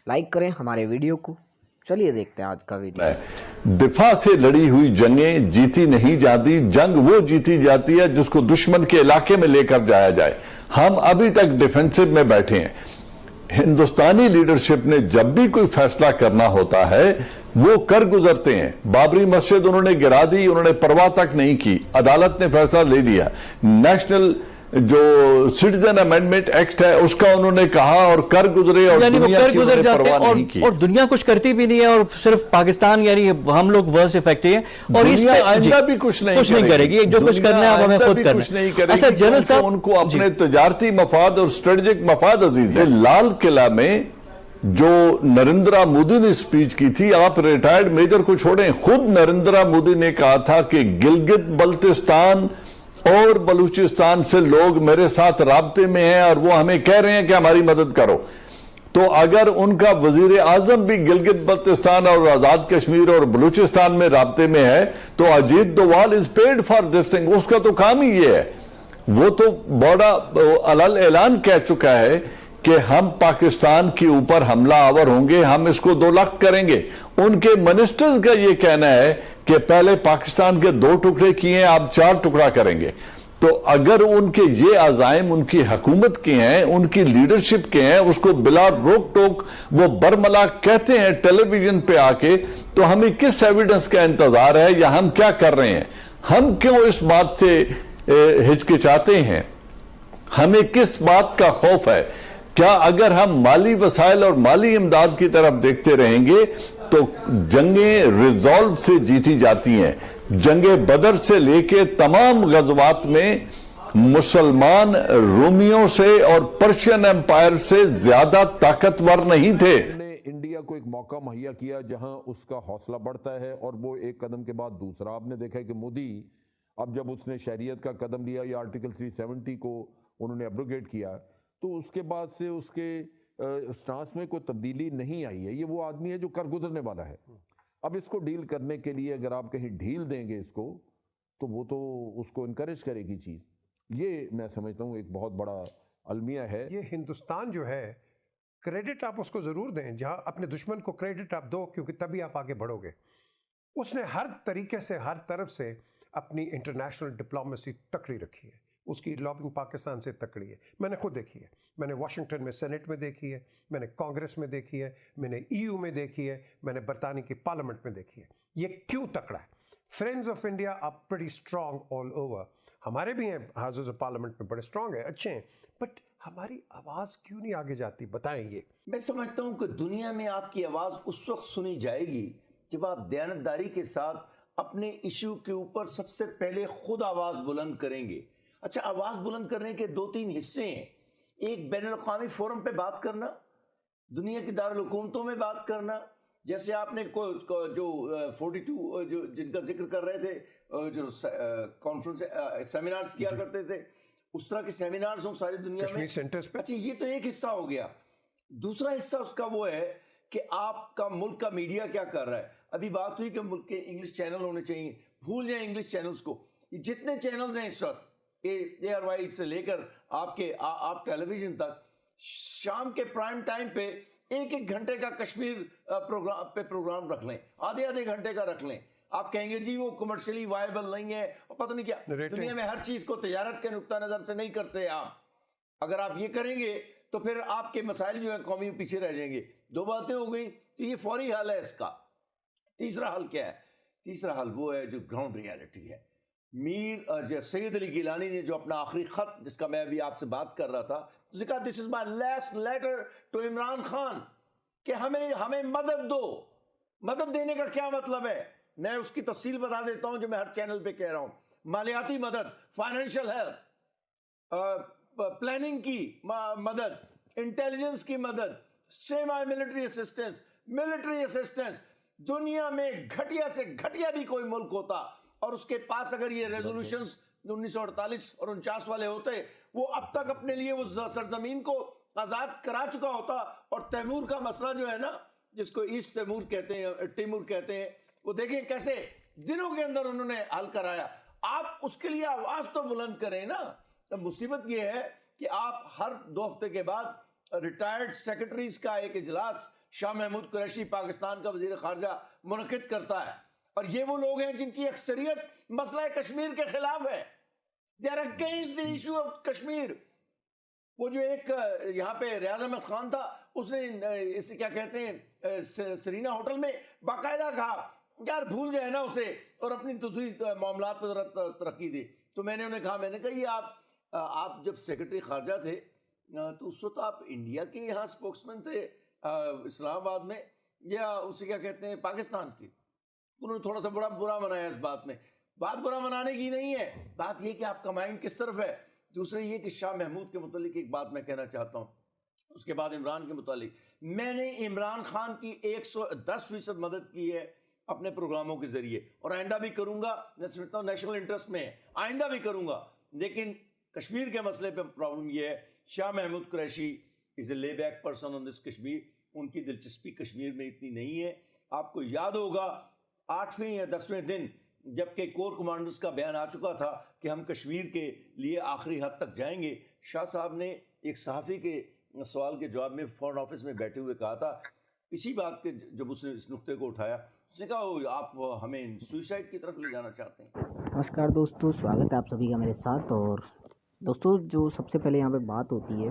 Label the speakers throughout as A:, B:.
A: Like करें हमारे video को। चलिए देखते हैं आज का वीडियो।
B: दिफा से लड़ी हुई जंगें जीती नहीं जाती, जंग वो जीती जाती है जिसको दुश्मन के इलाके में लेकर जाया जाए। हम अभी तक डिफेंसिव में बैठे हैं। हिंदुस्तानी लीडरशिप ने जब भी कोई फैसला करना होता है वो कर गुजरते हैं। बाबरी मस्जिद उन्होंने गिरा दी, उन्होंने परवाह तक नहीं की, अदालत ने फैसला ले लिया। नेशनल जो सिटीजन अमेंडमेंट एक्ट है उसका उन्होंने कहा और कर गुजरे, और दुनिया
C: कर गुजर जाते हैं
B: और
C: दुनिया कुछ करती भी नहीं है, और सिर्फ पाकिस्तान यानी हम लोग वर्स्ट इफेक्टिव हैं, और इस पे
B: आइंदा भी कुछ नहीं
C: करेगी। जो कुछ करना है अब हमें खुद करना है। अच्छा जनरल साहब,
B: उनको अपने तजारती मफाद और स्ट्रेटेजिक मफाद अजीज है। लाल किला में जो नरेंद्र मोदी ने स्पीच की थी, आप रिटायर्ड मेजर को छोड़ें, खुद नरेंद्र मोदी ने कहा था कि गिलगित बल्तिस्तान और बलूचिस्तान से लोग मेरे साथ राब्ते में हैं और वो हमें कह रहे हैं कि हमारी मदद करो। तो अगर उनका वजीर आजम भी गिलगित बल्तिस्तान और आजाद कश्मीर और बलूचिस्तान में राब्ते में है, तो Ajit Doval is paid for this thing. उसका तो काम ही ये है। वो तो बड़ा अलल ऐलान कह चुका है कि हम पाकिस्तान के ऊपर हमला आवर होंगे, हम इसको 2 लाख करेंगे। उनके मिनिस्टर्स का यह कहना है कि पहले पाकिस्तान के 2 टुकड़े किए, आप 4 टुकड़ा करेंगे। तो अगर उनके ये अज़ाइम उनकी हुकूमत के हैं, उनकी लीडरशिप के हैं, उसको बिला रोक टोक वो बरमला कहते हैं टेलीविजन पे आके, तो हमें किस एविडेंस का इंतजार है या हम क्या कर रहे हैं? हम क्यों इस बात से हिचकिचाते हैं? हमें किस बात का खौफ है? क्या अगर हम माली वसाइल और माली इमदाद की तरफ देखते रहेंगे तो जंगें रिजॉल्व से जीती जाती हैं। जंगे बदर से लेके तमाम गजवात में मुसलमान रोमियों से और पर्शियन एम्पायर से ज्यादा ताकतवर नहीं थे।
D: इंडिया को एक मौका मुहैया किया जहां उसका हौसला बढ़ता है और वो एक कदम के बाद दूसरा। आपने देखा है कि मोदी अब जब उसने शरीयत का कदम लिया या आर्टिकल 370 को उन्होंने एब्रोगेट किया, तो उसके बाद से उसके स्टांस में कोई तब्दीली नहीं आई है। ये वो आदमी है जो कर गुजरने वाला है। अब इसको डील करने के लिए अगर आप कहीं ढील देंगे इसको, तो वो तो उसको इनकरेज करेगी चीज़। ये मैं समझता हूँ एक बहुत बड़ा अलमिया है।
E: ये हिंदुस्तान जो है, क्रेडिट आप उसको ज़रूर दें, जहाँ अपने दुश्मन को क्रेडिट आप दो, क्योंकि तभी आप आगे बढ़ोगे। उसने हर तरीके से, हर तरफ से अपनी इंटरनेशनल डिप्लोमेसी तकड़ी रखी है। उसकी लॉबिंग पाकिस्तान से तकड़ी है। मैंने खुद देखी है। मैंने वाशिंगटन में सेनेट में देखी है, मैंने कांग्रेस में देखी है, मैंने ईयू में देखी है, मैंने बरतानिया की पार्लियामेंट में देखी है। ये क्यों तकड़ा है? Friends of India are pretty strong all over. हमारे भी हैं हाउसेस ऑफ पार्लियामेंट में, बड़े स्ट्रांग हैं, अच्छे हैं, बट हमारी आवाज़ क्यों नहीं आगे जाती? बताएं ये।
F: मैं समझता हूं कि दुनिया में आपकी आवाज़ उस वक्त सुनी जाएगी जब आप दयानतदारी के साथ अपने इशू के ऊपर सबसे पहले खुद आवाज़ बुलंद करेंगे। अच्छा, आवाज़ बुलंद करने के 2-3 हिस्से हैं। एक बैनुल-अक़वामी फोरम पे बात करना, दुनिया की दारुल हुकूमतों में बात करना, जैसे आपने जो 42 जो जिनका जिक्र कर रहे थे, जो कॉन्फ्रेंस सेमिनार्स किया करते थे, उस तरह के सेमिनार्स हों सारी दुनिया में
E: सेंटर्स पे।
F: अच्छा, ये तो एक हिस्सा हो गया। दूसरा हिस्सा उसका वो है कि आपका मुल्क का मीडिया क्या कर रहा है। अभी बात हुई कि मुल्क के इंग्लिश चैनल होने चाहिए, भूल जाए इंग्लिश चैनल्स को। जितने चैनल्स हैं इस वक्त ARY से लेकर आप टेलीविजन तक, शाम के प्राइम टाइम पे 1-1 घंटे का कश्मीर प्रोग्राम रख लें, आधे घंटे का रख लें। आप कहेंगे जी वो कमर्शियली वायबल नहीं है और पता नहीं क्या। दुनिया में हर चीज को तजारत के नुक्ता नजर से नहीं करते आप। अगर आप ये करेंगे तो फिर आपके मसाइल जो है कौमी पीछे रह जाएंगे। 2 बातें हो गई, तो ये फौरी हल है इसका। तीसरा हल क्या है? तीसरा हल वो है जो ग्राउंड रियलिटी है। सैयद अली गिलानी ने जो अपना आखिरी खत, जिसका मैं अभी आपसे बात कर रहा था, उसने कहा this is my last letter to Imran Khan, कि हमें मदद दो। मदद देने का क्या मतलब है? मैं उसकी तफसील बता देता हूं जो मैं हर चैनल पे कह रहा हूं। मालियाती मदद, फाइनेंशियल हेल्प, प्लानिंग की मदद, इंटेलिजेंस की मदद, semi military assistance, military assistance. दुनिया में घटिया से घटिया भी कोई मुल्क होता और उसके पास अगर ये रेजोल्यूशंस 1948 और 49 वाले होते, वो अब तक अपने लिए वो सरजमीन को आजाद करा चुका होता। और तैमूर का मसला जो है ना, जिसको ईस्ट तैमूर कहते हैं, टिमूर कहते हैं, वो देखें कैसे दिनों के अंदर उन्होंने हल कराया। आप उसके लिए आवाज तो बुलंद करें ना। तो मुसीबत ये है कि आप हर 2 हफ्ते के बाद रिटायर्ड सेक्रेटरीज का एक इजलास शाह महमूद कुरैशी पाकिस्तान का वजीर खारजा मुनक्किद करता है, और ये वो लोग हैं जिनकी अक्सरियत मसला कश्मीर के खिलाफ है। They are against the issue of Kashmir. वो जो एक यहाँ पे रियाज अहमद खान था, उसने इसे क्या कहते हैं, सरीना होटल में बाकायदा कहा यार भूल जाए ना उसे और अपनी दूसरी मामलात पर जरा तरक्की दी। तो मैंने उन्हें कहा, मैंने कहा ये आप जब सेक्रेटरी खारजा थे तो उस वक्त आप इंडिया के यहाँ स्पोक्समैन थे इस्लामाबाद में, या उसे क्या कहते हैं पाकिस्तान की। उन्होंने थोड़ा सा बुरा मनाया इस बात में। बात बुरा मनाने की नहीं है, बात यह कि आपका माइंड किस तरफ है। दूसरे ये कि शाह महमूद के मुतालिक एक बात मैं कहना चाहता हूँ, उसके बाद इमरान के मुतालिक। मैंने इमरान खान की 110% मदद की है अपने प्रोग्रामों के जरिए, और आइंदा भी करूंगा। मैं समझता हूँ नेशनल इंटरेस्ट में है, आइंदा भी करूंगा। लेकिन कश्मीर के मसले पे प्रॉब्लम ये है, Shah Mahmood Qureshi is a lay back person on this Kashmir. उनकी दिलचस्पी कश्मीर में इतनी नहीं है। आपको याद होगा 8वें या 10वें दिन जबकि कोर कमांडर्स का बयान आ चुका था कि हम कश्मीर के लिए आखिरी हद तक जाएंगे, शाह साहब ने एक सहाफ़ी के सवाल के जवाब में फॉरेन ऑफिस में बैठे हुए कहा था, इसी बात के जब उसने इस नुक्ते को उठाया, उसने कहा आप हमें सुसाइड की तरफ ले जाना चाहते हैं।
A: नमस्कार दोस्तों, स्वागत है आप सभी का मेरे साथ। और दोस्तों, जो सबसे पहले यहाँ पे बात होती है,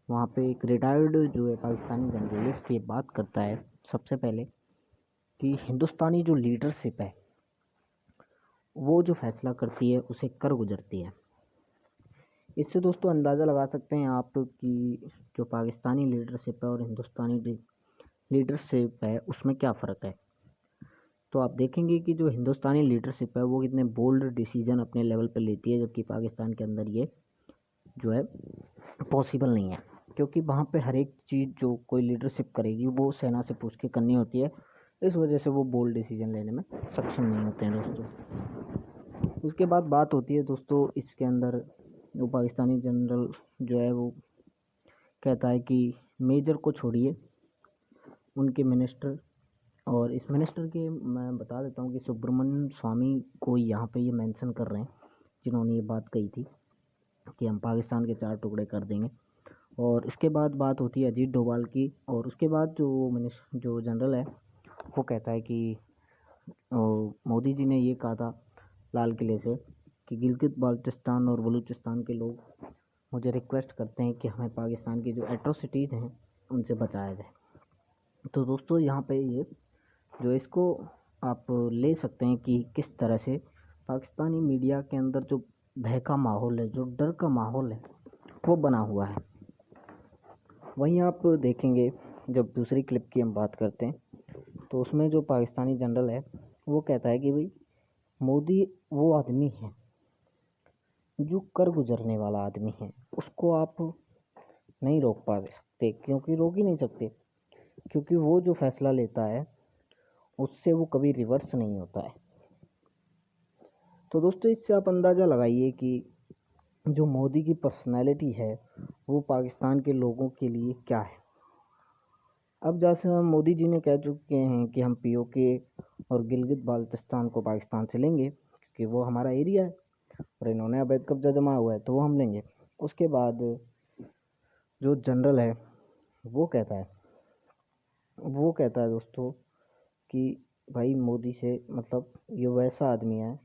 A: वहाँ पे एक रिटायर्ड जो है पाकिस्तानी जर्नलिस्ट ये बात करता है सबसे पहले कि हिंदुस्तानी जो लीडरशिप है वो जो फैसला करती है उसे कर गुजरती है। इससे दोस्तों अंदाज़ा लगा सकते हैं आप कि जो पाकिस्तानी लीडरशिप है और हिंदुस्तानी लीडरशिप है उसमें क्या फ़र्क है। तो आप देखेंगे कि जो हिंदुस्तानी लीडरशिप है वो कितने बोल्ड डिसीजन अपने लेवल पर लेती है, जबकि पाकिस्तान के अंदर ये जो है पॉसिबल नहीं है, क्योंकि वहाँ पे हर एक चीज़ जो कोई लीडरशिप करेगी वो सेना से पूछ के करनी होती है। इस वजह से वो बोल्ड डिसीजन लेने में सक्षम नहीं होते हैं दोस्तों। उसके बाद बात होती है दोस्तों, इसके अंदर जो पाकिस्तानी जनरल जो है वो कहता है कि मेजर को छोड़िए, उनके मिनिस्टर, और इस मिनिस्टर के मैं बता देता हूँ कि सुब्रमण्यम स्वामी को यहाँ पे ये मेंशन कर रहे हैं, जिन्होंने ये बात कही थी कि हम पाकिस्तान के 4 टुकड़े कर देंगे। और इसके बाद बात होती है अजीत डोभाल की, और उसके बाद जो जनरल है वो कहता है कि मोदी जी ने ये कहा था लाल किले से कि गिलगित बाल्टिस्तान और बलूचिस्तान के लोग मुझे रिक्वेस्ट करते हैं कि हमें पाकिस्तान की जो एट्रोसिटीज़ हैं उनसे बचाया जाए। तो दोस्तों यहाँ पे ये जो इसको आप ले सकते हैं कि किस तरह से पाकिस्तानी मीडिया के अंदर जो भय का माहौल है, जो डर का माहौल है वो बना हुआ है। वहीं आप देखेंगे जब दूसरी क्लिप की हम बात करते हैं तो उसमें जो पाकिस्तानी जनरल है वो कहता है कि भाई मोदी वो आदमी है जो कर गुजरने वाला आदमी है, उसको आप नहीं रोक पा सकते, क्योंकि रोक ही नहीं सकते, क्योंकि वो जो फैसला लेता है उससे वो कभी रिवर्स नहीं होता है। तो दोस्तों इससे आप अंदाज़ा लगाइए कि जो मोदी की पर्सनैलिटी है वो पाकिस्तान के लोगों के लिए क्या है। अब जैसे मोदी जी ने कह चुके हैं कि हम पीओके और गिलगित बाल्टिस्तान को पाकिस्तान से लेंगे क्योंकि वो हमारा एरिया है और इन्होंने अवैध कब्जा जमा हुआ है तो वो हम लेंगे। उसके बाद जो जनरल है वो कहता है दोस्तों कि भाई मोदी से मतलब ये वैसा आदमी है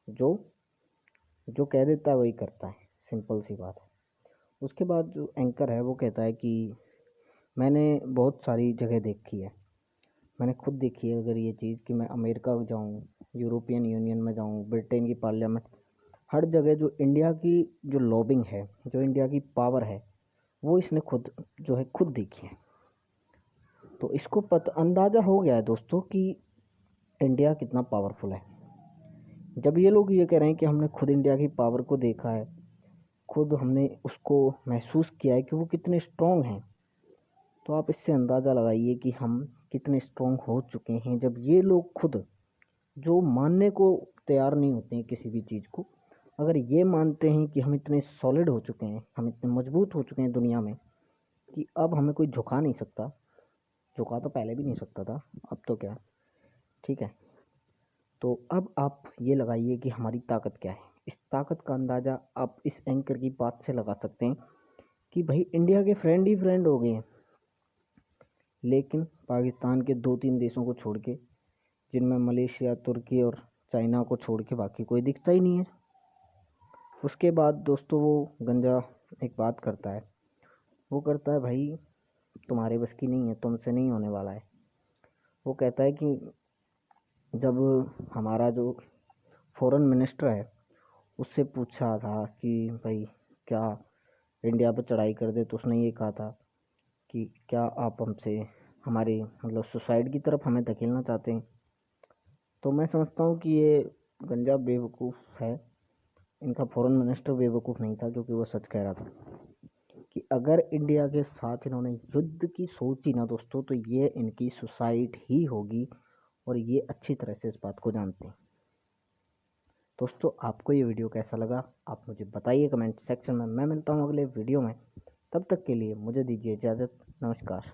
A: जो कह देता है वही करता है, सिंपल सी बात है। उसके बाद जो एंकर है वो कहता है कि मैंने बहुत सारी जगह देखी है, मैंने खुद देखी है अगर ये चीज़ कि मैं अमेरिका जाऊँ, यूरोपियन यूनियन में जाऊँ, ब्रिटेन की पार्लियामेंट, हर जगह जो इंडिया की जो लॉबिंग है, जो इंडिया की पावर है वो इसने खुद देखी है। तो इसको अंदाज़ा हो गया है दोस्तों कि इंडिया कितना पावरफुल है। जब ये लोग ये कह रहे हैं कि हमने खुद इंडिया की पावर को देखा है, खुद हमने उसको महसूस किया है कि वो कितने स्ट्रॉन्ग हैं, तो आप इससे अंदाज़ा लगाइए कि हम कितने स्ट्रॉन्ग हो चुके हैं। जब ये लोग खुद जो मानने को तैयार नहीं होते हैं किसी भी चीज़ को, अगर ये मानते हैं कि हम इतने सॉलिड हो चुके हैं, हम इतने मजबूत हो चुके हैं दुनिया में कि अब हमें कोई झुका नहीं सकता, झुका तो पहले भी नहीं सकता था, अब तो क्या, ठीक है। तो अब आप ये लगाइए कि हमारी ताकत क्या है। इस ताकत का अंदाज़ा आप इस एंकर की बात से लगा सकते हैं कि भाई इंडिया के फ्रेंड ही फ्रेंड हो गए हैं, लेकिन पाकिस्तान के 2-3 देशों को छोड़ के, जिनमें मलेशिया, तुर्की और चाइना को छोड़ के बाकी कोई दिखता ही नहीं है। उसके बाद दोस्तों वो गंजा एक बात करता है, वो करता है भाई तुम्हारे बस की नहीं है, तुमसे नहीं होने वाला है। वो कहता है कि जब हमारा जो फॉरेन मिनिस्टर है उससे पूछा था कि भाई क्या इंडिया पर चढ़ाई कर दे, तो उसने ये कहा था कि क्या आप हमसे हमारे मतलब सुसाइड की तरफ हमें धकेलना चाहते हैं। तो मैं समझता हूँ कि ये गंजा बेवकूफ़ है, इनका फॉरेन मिनिस्टर बेवकूफ़ नहीं था, क्योंकि वो सच कह रहा था कि अगर इंडिया के साथ इन्होंने युद्ध की सोची ना दोस्तों, तो ये इनकी सुसाइड ही होगी, और ये अच्छी तरह से इस बात को जानते हैं। दोस्तों आपको ये वीडियो कैसा लगा आप मुझे बताइए कमेंट सेक्शन में। मैं मिलता हूँ अगले वीडियो में, तब तक के लिए मुझे दीजिए इजाज़त। नमस्कार।